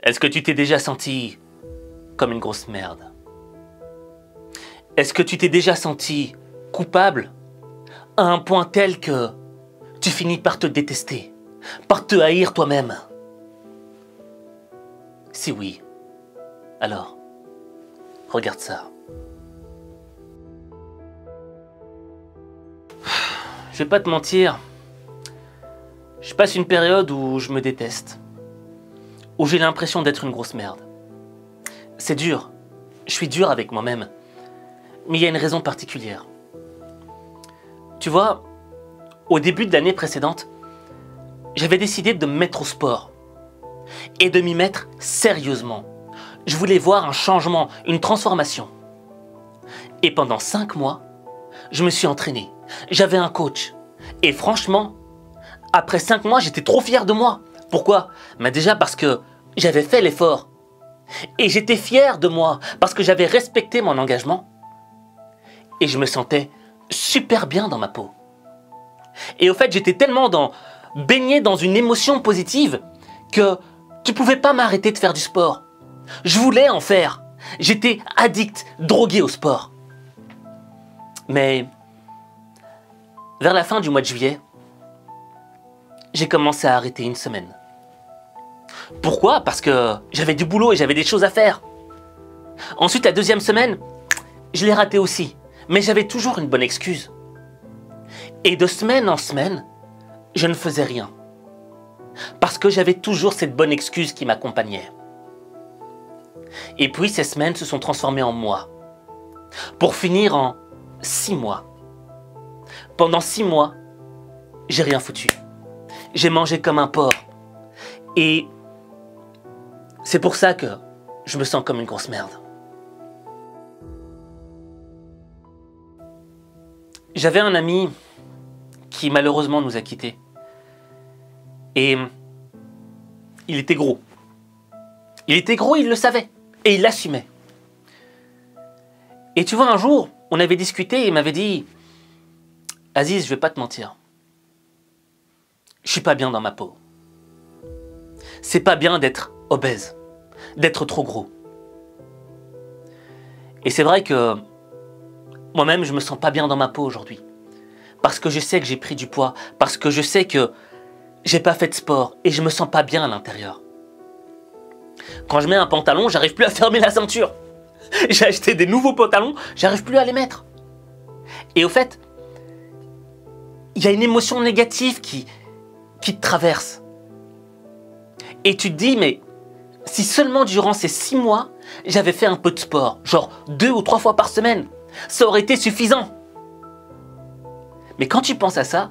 Est-ce que tu t'es déjà senti comme une grosse merde? Est-ce que tu t'es déjà senti coupable à un point tel que tu finis par te détester, par te haïr toi-même? Si oui, alors, regarde ça. Je vais pas te mentir, je passe une période où je me déteste, où j'ai l'impression d'être une grosse merde. C'est dur, je suis dur avec moi-même, mais il y a une raison particulière. Tu vois, au début de l'année précédente, j'avais décidé de me mettre au sport et de m'y mettre sérieusement. Je voulais voir un changement, une transformation. Et pendant 5 mois, je me suis entraîné. J'avais un coach. Et franchement, après 5 mois, j'étais trop fier de moi. Pourquoi? Mais déjà parce que j'avais fait l'effort. Et j'étais fier de moi parce que j'avais respecté mon engagement. Et je me sentais super bien dans ma peau. Et au fait, j'étais tellement baigné dans une émotion positive que tu ne pouvais pas m'arrêter de faire du sport. Je voulais en faire. J'étais addict, drogué au sport. Mais vers la fin du mois de juillet, j'ai commencé à arrêter une semaine. Pourquoi? Parce que j'avais du boulot et j'avais des choses à faire. Ensuite, la deuxième semaine, je l'ai raté aussi. Mais j'avais toujours une bonne excuse. Et de semaine en semaine, je ne faisais rien. Parce que j'avais toujours cette bonne excuse qui m'accompagnait. Et puis ces semaines se sont transformées en mois. Pour finir en 6 mois. Pendant 6 mois, j'ai rien foutu. J'ai mangé comme un porc. Et c'est pour ça que je me sens comme une grosse merde. J'avais un ami qui malheureusement nous a quittés. Et il était gros. Il était gros, il le savait. Et il l'assumait. Et tu vois, un jour, on avait discuté et il m'avait dit « Aziz, je vais pas te mentir. Je suis pas bien dans ma peau. C'est pas bien d'être obèse, d'être trop gros. » Et c'est vrai que moi-même, je me sens pas bien dans ma peau aujourd'hui. Parce que je sais que j'ai pris du poids, parce que je sais que j'ai pas fait de sport et je me sens pas bien à l'intérieur. Quand je mets un pantalon, j'arrive plus à fermer la ceinture. J'ai acheté des nouveaux pantalons, j'arrive plus à les mettre. Et au fait, il y a une émotion négative qui te traverse. Et tu te dis, mais si seulement durant ces 6 mois, j'avais fait un peu de sport, genre 2 ou 3 fois par semaine, ça aurait été suffisant. Mais quand tu penses à ça,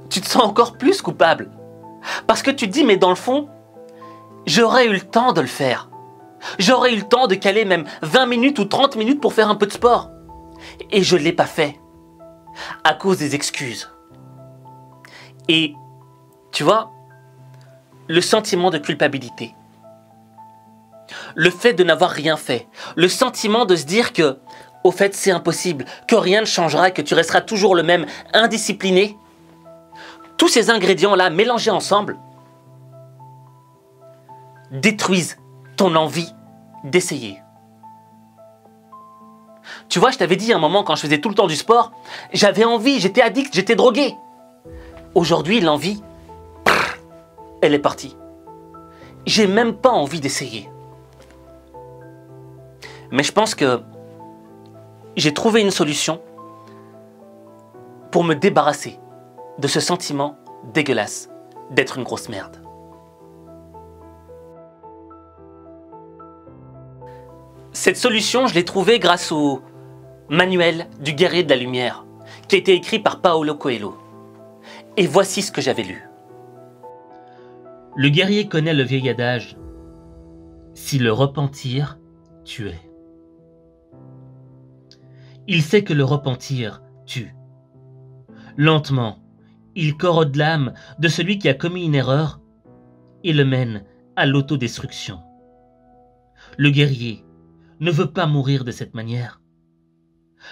tu te sens encore plus coupable. Parce que tu te dis, mais dans le fond, j'aurais eu le temps de le faire. J'aurais eu le temps de caler même 20 minutes ou 30 minutes pour faire un peu de sport. Et je ne l'ai pas fait. À cause des excuses. Et tu vois, le sentiment de culpabilité. Le fait de n'avoir rien fait. Le sentiment de se dire que, au fait, c'est impossible, que rien ne changera et que tu resteras toujours le même indiscipliné. Tous ces ingrédients-là, mélangés ensemble, détruisent ton envie d'essayer. Tu vois, je t'avais dit à un moment, quand je faisais tout le temps du sport, j'avais envie, j'étais addict, j'étais drogué. Aujourd'hui, l'envie, elle est partie. J'ai même pas envie d'essayer. Mais je pense que j'ai trouvé une solution pour me débarrasser de ce sentiment dégueulasse d'être une grosse merde. Cette solution, je l'ai trouvée grâce au manuel du guerrier de la lumière, qui a été écrit par Paulo Coelho. Et voici ce que j'avais lu. Le guerrier connaît le vieil adage « Si le repentir tuait ». Il sait que le repentir tue. Lentement, il corrode l'âme de celui qui a commis une erreur et le mène à l'autodestruction. Le guerrier ne veut pas mourir de cette manière.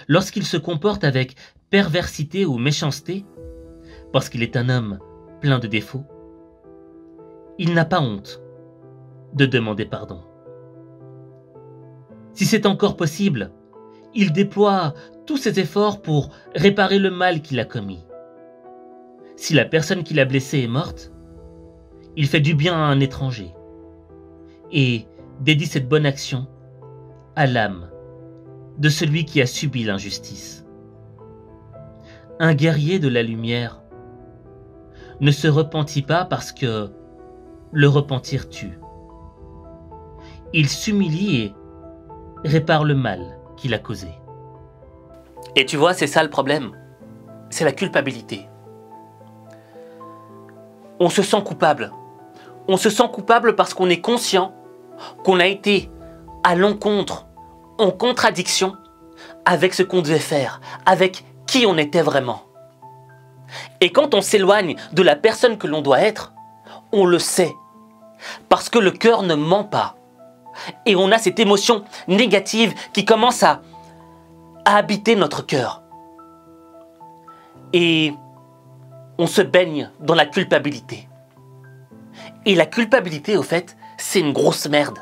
Lorsqu'il se comporte avec perversité ou méchanceté, parce qu'il est un homme plein de défauts, il n'a pas honte. de demander pardon. Si c'est encore possible, il déploie tous ses efforts pour réparer le mal qu'il a commis. Si la personne qui l'a blessé est morte, il fait du bien à un étranger et dédie cette bonne action à l'âme de celui qui a subi l'injustice. Un guerrier de la lumière ne se repentit pas parce que le repentir tue. Il s'humilie et répare le mal qu'il a causé. Et tu vois, c'est ça le problème. C'est la culpabilité. On se sent coupable. On se sent coupable parce qu'on est conscient qu'on a été à l'encontre, en contradiction avec ce qu'on devait faire, avec qui on était vraiment. Et quand on s'éloigne de la personne que l'on doit être, on le sait. Parce que le cœur ne ment pas. Et on a cette émotion négative qui commence à habiter notre cœur. Et on se baigne dans la culpabilité. Et la culpabilité, au fait, c'est une grosse merde.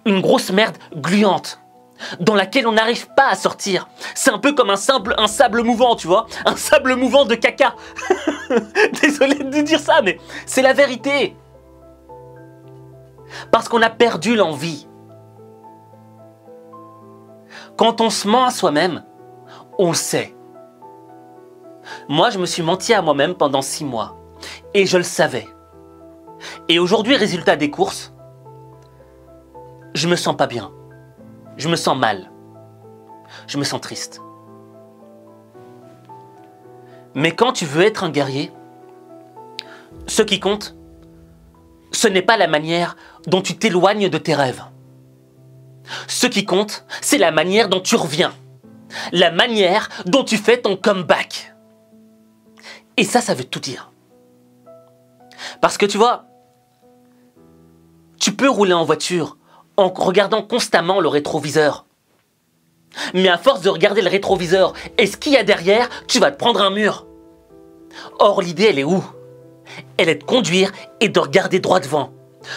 Une grosse merde gluante, dans laquelle on n'arrive pas à sortir. C'est un peu comme un sable mouvant, tu vois. Un sable mouvant de caca. Désolé de dire ça, mais c'est la vérité. Parce qu'on a perdu l'envie. Quand on se ment à soi-même, on le sait. Moi, je me suis menti à moi-même pendant 6 mois. Et je le savais. Et aujourd'hui, résultat des courses, je me sens pas bien. Je me sens mal. Je me sens triste. Mais quand tu veux être un guerrier, ce qui compte, ce n'est pas la manière dont tu t'éloignes de tes rêves. Ce qui compte, c'est la manière dont tu reviens. La manière dont tu fais ton comeback. Et ça veut tout dire. Parce que tu vois, tu peux rouler en voiture en regardant constamment le rétroviseur. Mais à force de regarder le rétroviseur et ce qu'il y a derrière, tu vas te prendre un mur. Or, l'idée, elle est où? Elle est de conduire et de regarder droit devant.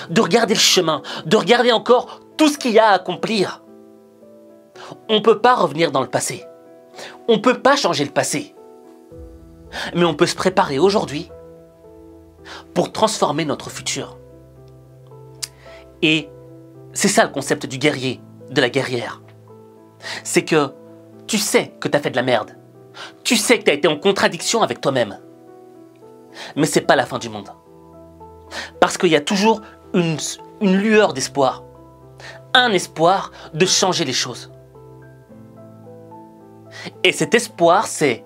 De regarder le chemin, de regarder encore tout ce qu'il y a à accomplir. On ne peut pas revenir dans le passé. On ne peut pas changer le passé. Mais on peut se préparer aujourd'hui pour transformer notre futur. Et c'est ça le concept du guerrier, de la guerrière. C'est que tu sais que tu as fait de la merde. Tu sais que tu as été en contradiction avec toi-même. Mais c'est pas la fin du monde. Parce qu'il y a toujours une lueur d'espoir. Un espoir de changer les choses. Et cet espoir, c'est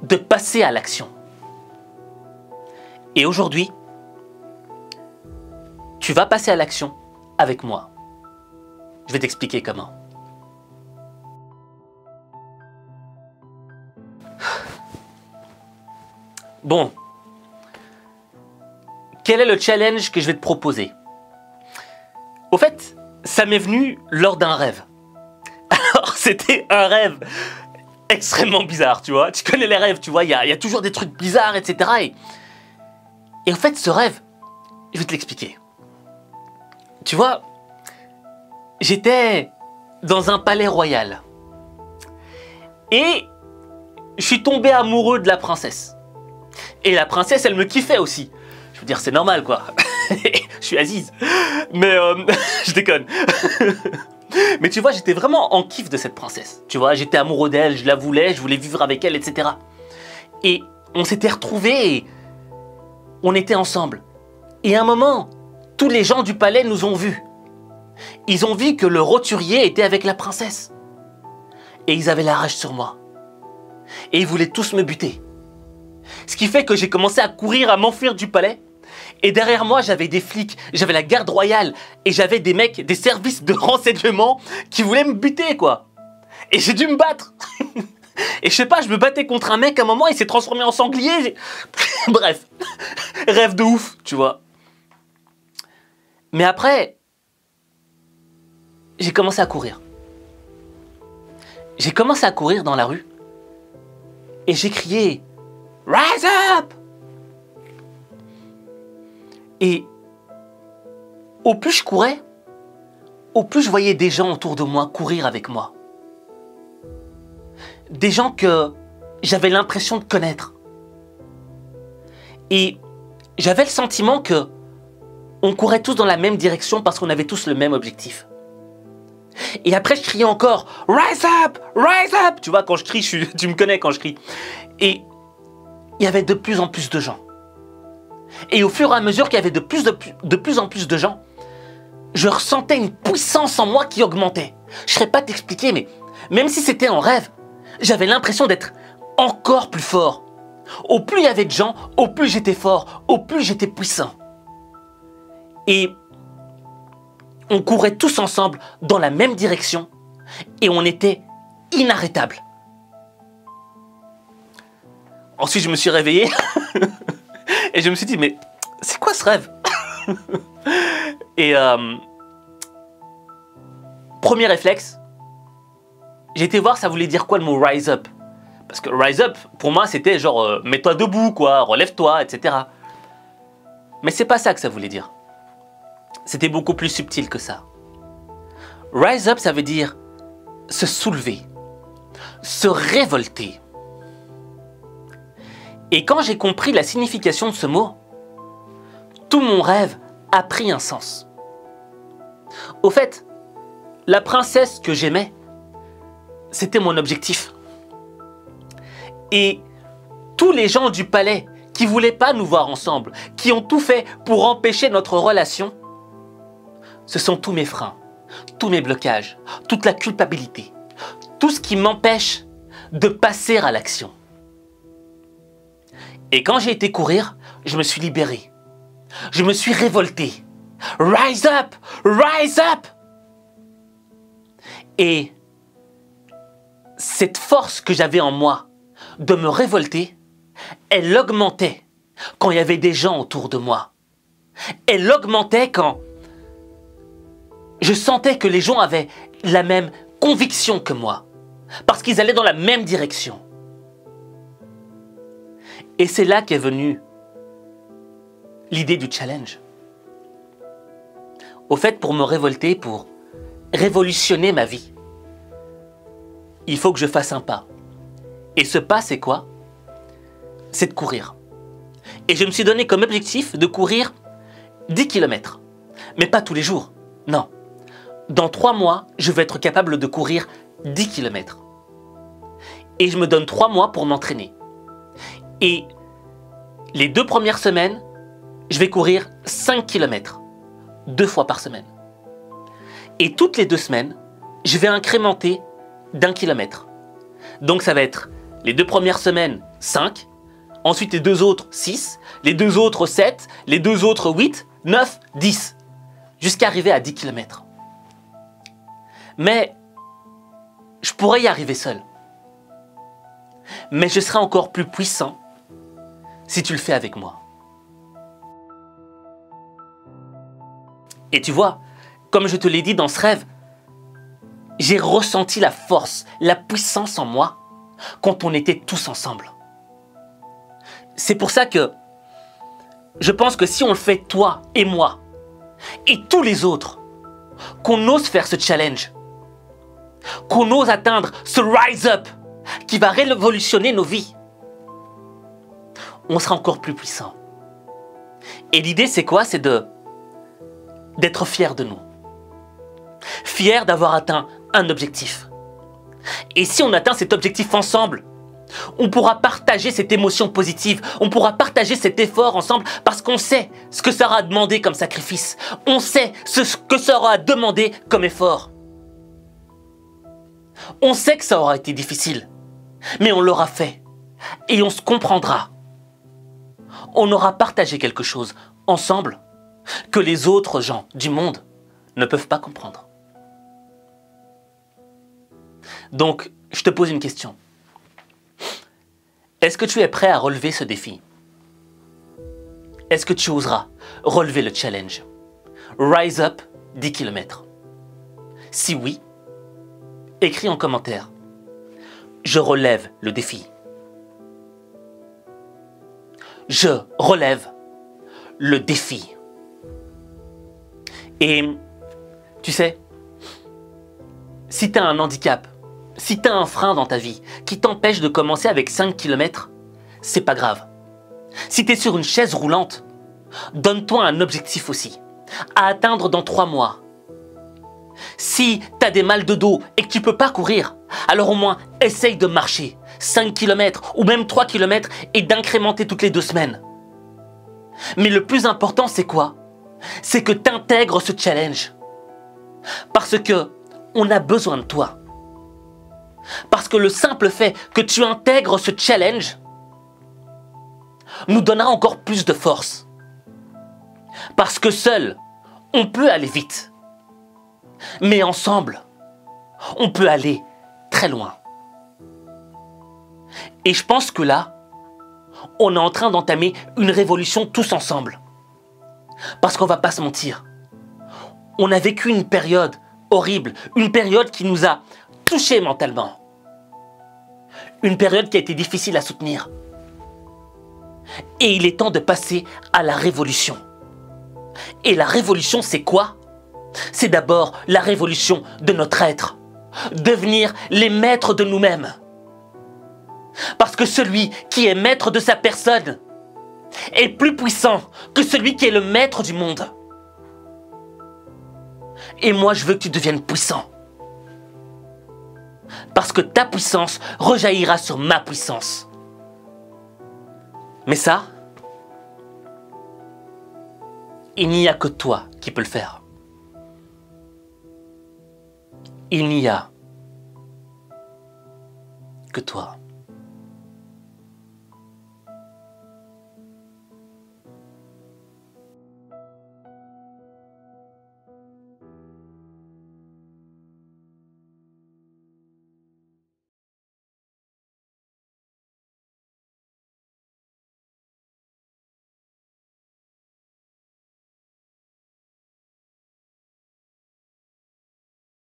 de passer à l'action. Et aujourd'hui, tu vas passer à l'action avec moi. Je vais t'expliquer comment. Bon. Quel est le challenge que je vais te proposer? Au fait, ça m'est venu lors d'un rêve. Alors, c'était un rêve extrêmement bizarre, tu vois. Tu connais les rêves, tu vois, il y a toujours des trucs bizarres, etc. Et en fait, ce rêve, je vais te l'expliquer. Tu vois, j'étais dans un palais royal. Et je suis tombé amoureux de la princesse. Et la princesse, elle me kiffait aussi. Je veux dire, c'est normal, quoi. Je suis Aziz. Mais je déconne. Mais tu vois, j'étais vraiment en kiff de cette princesse. Tu vois, j'étais amoureux d'elle, je la voulais, je voulais vivre avec elle, etc. Et on s'était retrouvés et on était ensemble. Et à un moment, tous les gens du palais nous ont vus. Ils ont vu que le roturier était avec la princesse. Et ils avaient la rage sur moi. Et ils voulaient tous me buter. Ce qui fait que j'ai commencé à courir, à m'enfuir du palais. Et derrière moi, j'avais des flics, j'avais la garde royale. Et j'avais des mecs, des services de renseignement qui voulaient me buter, quoi. Et j'ai dû me battre. Et je sais pas, je me battais contre un mec à un moment, il s'est transformé en sanglier. Bref, rêve de ouf, tu vois. Mais après, j'ai commencé à courir. J'ai commencé à courir dans la rue. Et j'ai crié « Rise up !» Et au plus je courais, au plus je voyais des gens autour de moi courir avec moi. Des gens que j'avais l'impression de connaître. Et j'avais le sentiment que on courait tous dans la même direction parce qu'on avait tous le même objectif. Et après, je criais encore « Rise up! Rise up !» Tu vois, quand je crie, tu me connais quand je crie. Et il y avait de plus en plus de gens. Et au fur et à mesure qu'il y avait de plus en plus de gens, je ressentais une puissance en moi qui augmentait. Je ne saurais pas t'expliquer, mais même si c'était en rêve, j'avais l'impression d'être encore plus fort. Au plus il y avait de gens, au plus j'étais fort, au plus j'étais puissant. Et on courait tous ensemble dans la même direction et on était inarrêtables. Ensuite, je me suis réveillé et je me suis dit, mais c'est quoi ce rêve? Et premier réflexe, j'ai été voir ça voulait dire quoi le mot rise up. Parce que rise up, pour moi, c'était genre mets-toi debout, quoi, relève-toi, etc. Mais c'est pas ça que ça voulait dire. C'était beaucoup plus subtil que ça. Rise up, ça veut dire se soulever, se révolter. Et quand j'ai compris la signification de ce mot, tout mon rêve a pris un sens. Au fait, la princesse que j'aimais, c'était mon objectif. Et tous les gens du palais qui ne voulaient pas nous voir ensemble, qui ont tout fait pour empêcher notre relation, ce sont tous mes freins, tous mes blocages, toute la culpabilité, tout ce qui m'empêche de passer à l'action. Et quand j'ai été courir, je me suis libéré. Je me suis révolté. Rise up! Rise up! Et cette force que j'avais en moi de me révolter, elle augmentait quand il y avait des gens autour de moi. Elle augmentait quand je sentais que les gens avaient la même conviction que moi, parce qu'ils allaient dans la même direction. Et c'est là qu'est venue l'idée du challenge. Au fait, pour me révolter, pour révolutionner ma vie, il faut que je fasse un pas. Et ce pas, c'est quoi? C'est de courir. Et je me suis donné comme objectif de courir 10 km. Mais pas tous les jours, non. Dans 3 mois, je vais être capable de courir 10 km. Et je me donne 3 mois pour m'entraîner. Et les 2 premières semaines, je vais courir 5 km, 2 fois par semaine. Et toutes les 2 semaines, je vais incrémenter d'1 kilomètre. Donc ça va être les 2 premières semaines 5, ensuite les 2 autres 6, les 2 autres 7, les 2 autres 8, 9, 10, jusqu'à arriver à 10 km. Mais je pourrais y arriver seul. Mais je serai encore plus puissant si tu le fais avec moi. Et tu vois, comme je te l'ai dit dans ce rêve, j'ai ressenti la force, la puissance en moi quand on était tous ensemble. C'est pour ça que je pense que si on le fait toi et moi et tous les autres, qu'on ose faire ce challenge, qu'on ose atteindre ce rise up qui va révolutionner nos vies, on sera encore plus puissant. Et l'idée c'est quoi? C'est d'être fier de nous. Fier d'avoir atteint un objectif. Et si on atteint cet objectif ensemble, on pourra partager cette émotion positive, on pourra partager cet effort ensemble parce qu'on sait ce que ça aura demandé comme sacrifice. On sait ce que ça aura demandé comme effort. On sait que ça aura été difficile, mais on l'aura fait et on se comprendra. On aura partagé quelque chose ensemble que les autres gens du monde ne peuvent pas comprendre. Donc, je te pose une question. Est-ce que tu es prêt à relever ce défi? Est-ce que tu oseras relever le challenge? Rise up 10 km. Si oui, écris en commentaire. Je relève le défi. Je relève le défi. Et tu sais, si tu as un handicap, si tu as un frein dans ta vie qui t'empêche de commencer avec 5 km, c'est pas grave. Si tu es sur une chaise roulante, donne-toi un objectif aussi, à atteindre dans 3 mois. Si tu as des mal de dos et que tu peux pas courir, alors au moins essaye de marcher 5 km ou même 3 km et d'incrémenter toutes les 2 semaines. Mais le plus important, c'est quoi? C'est que tu intègres ce challenge. Parce que on a besoin de toi. Parce que le simple fait que tu intègres ce challenge nous donnera encore plus de force. Parce que seul, on peut aller vite. Mais ensemble, on peut aller très loin. Et je pense que là, on est en train d'entamer une révolution tous ensemble. Parce qu'on va pas se mentir. On a vécu une période horrible, une période qui nous a touchés mentalement. Une période qui a été difficile à soutenir. Et il est temps de passer à la révolution. Et la révolution, c'est quoi? C'est d'abord la révolution de notre être. Devenir les maîtres de nous-mêmes. Parce que celui qui est maître de sa personne est plus puissant que celui qui est le maître du monde. Et moi, je veux que tu deviennes puissant. Parce que ta puissance rejaillira sur ma puissance. Mais ça, il n'y a que toi qui peux le faire. Il n'y a que toi.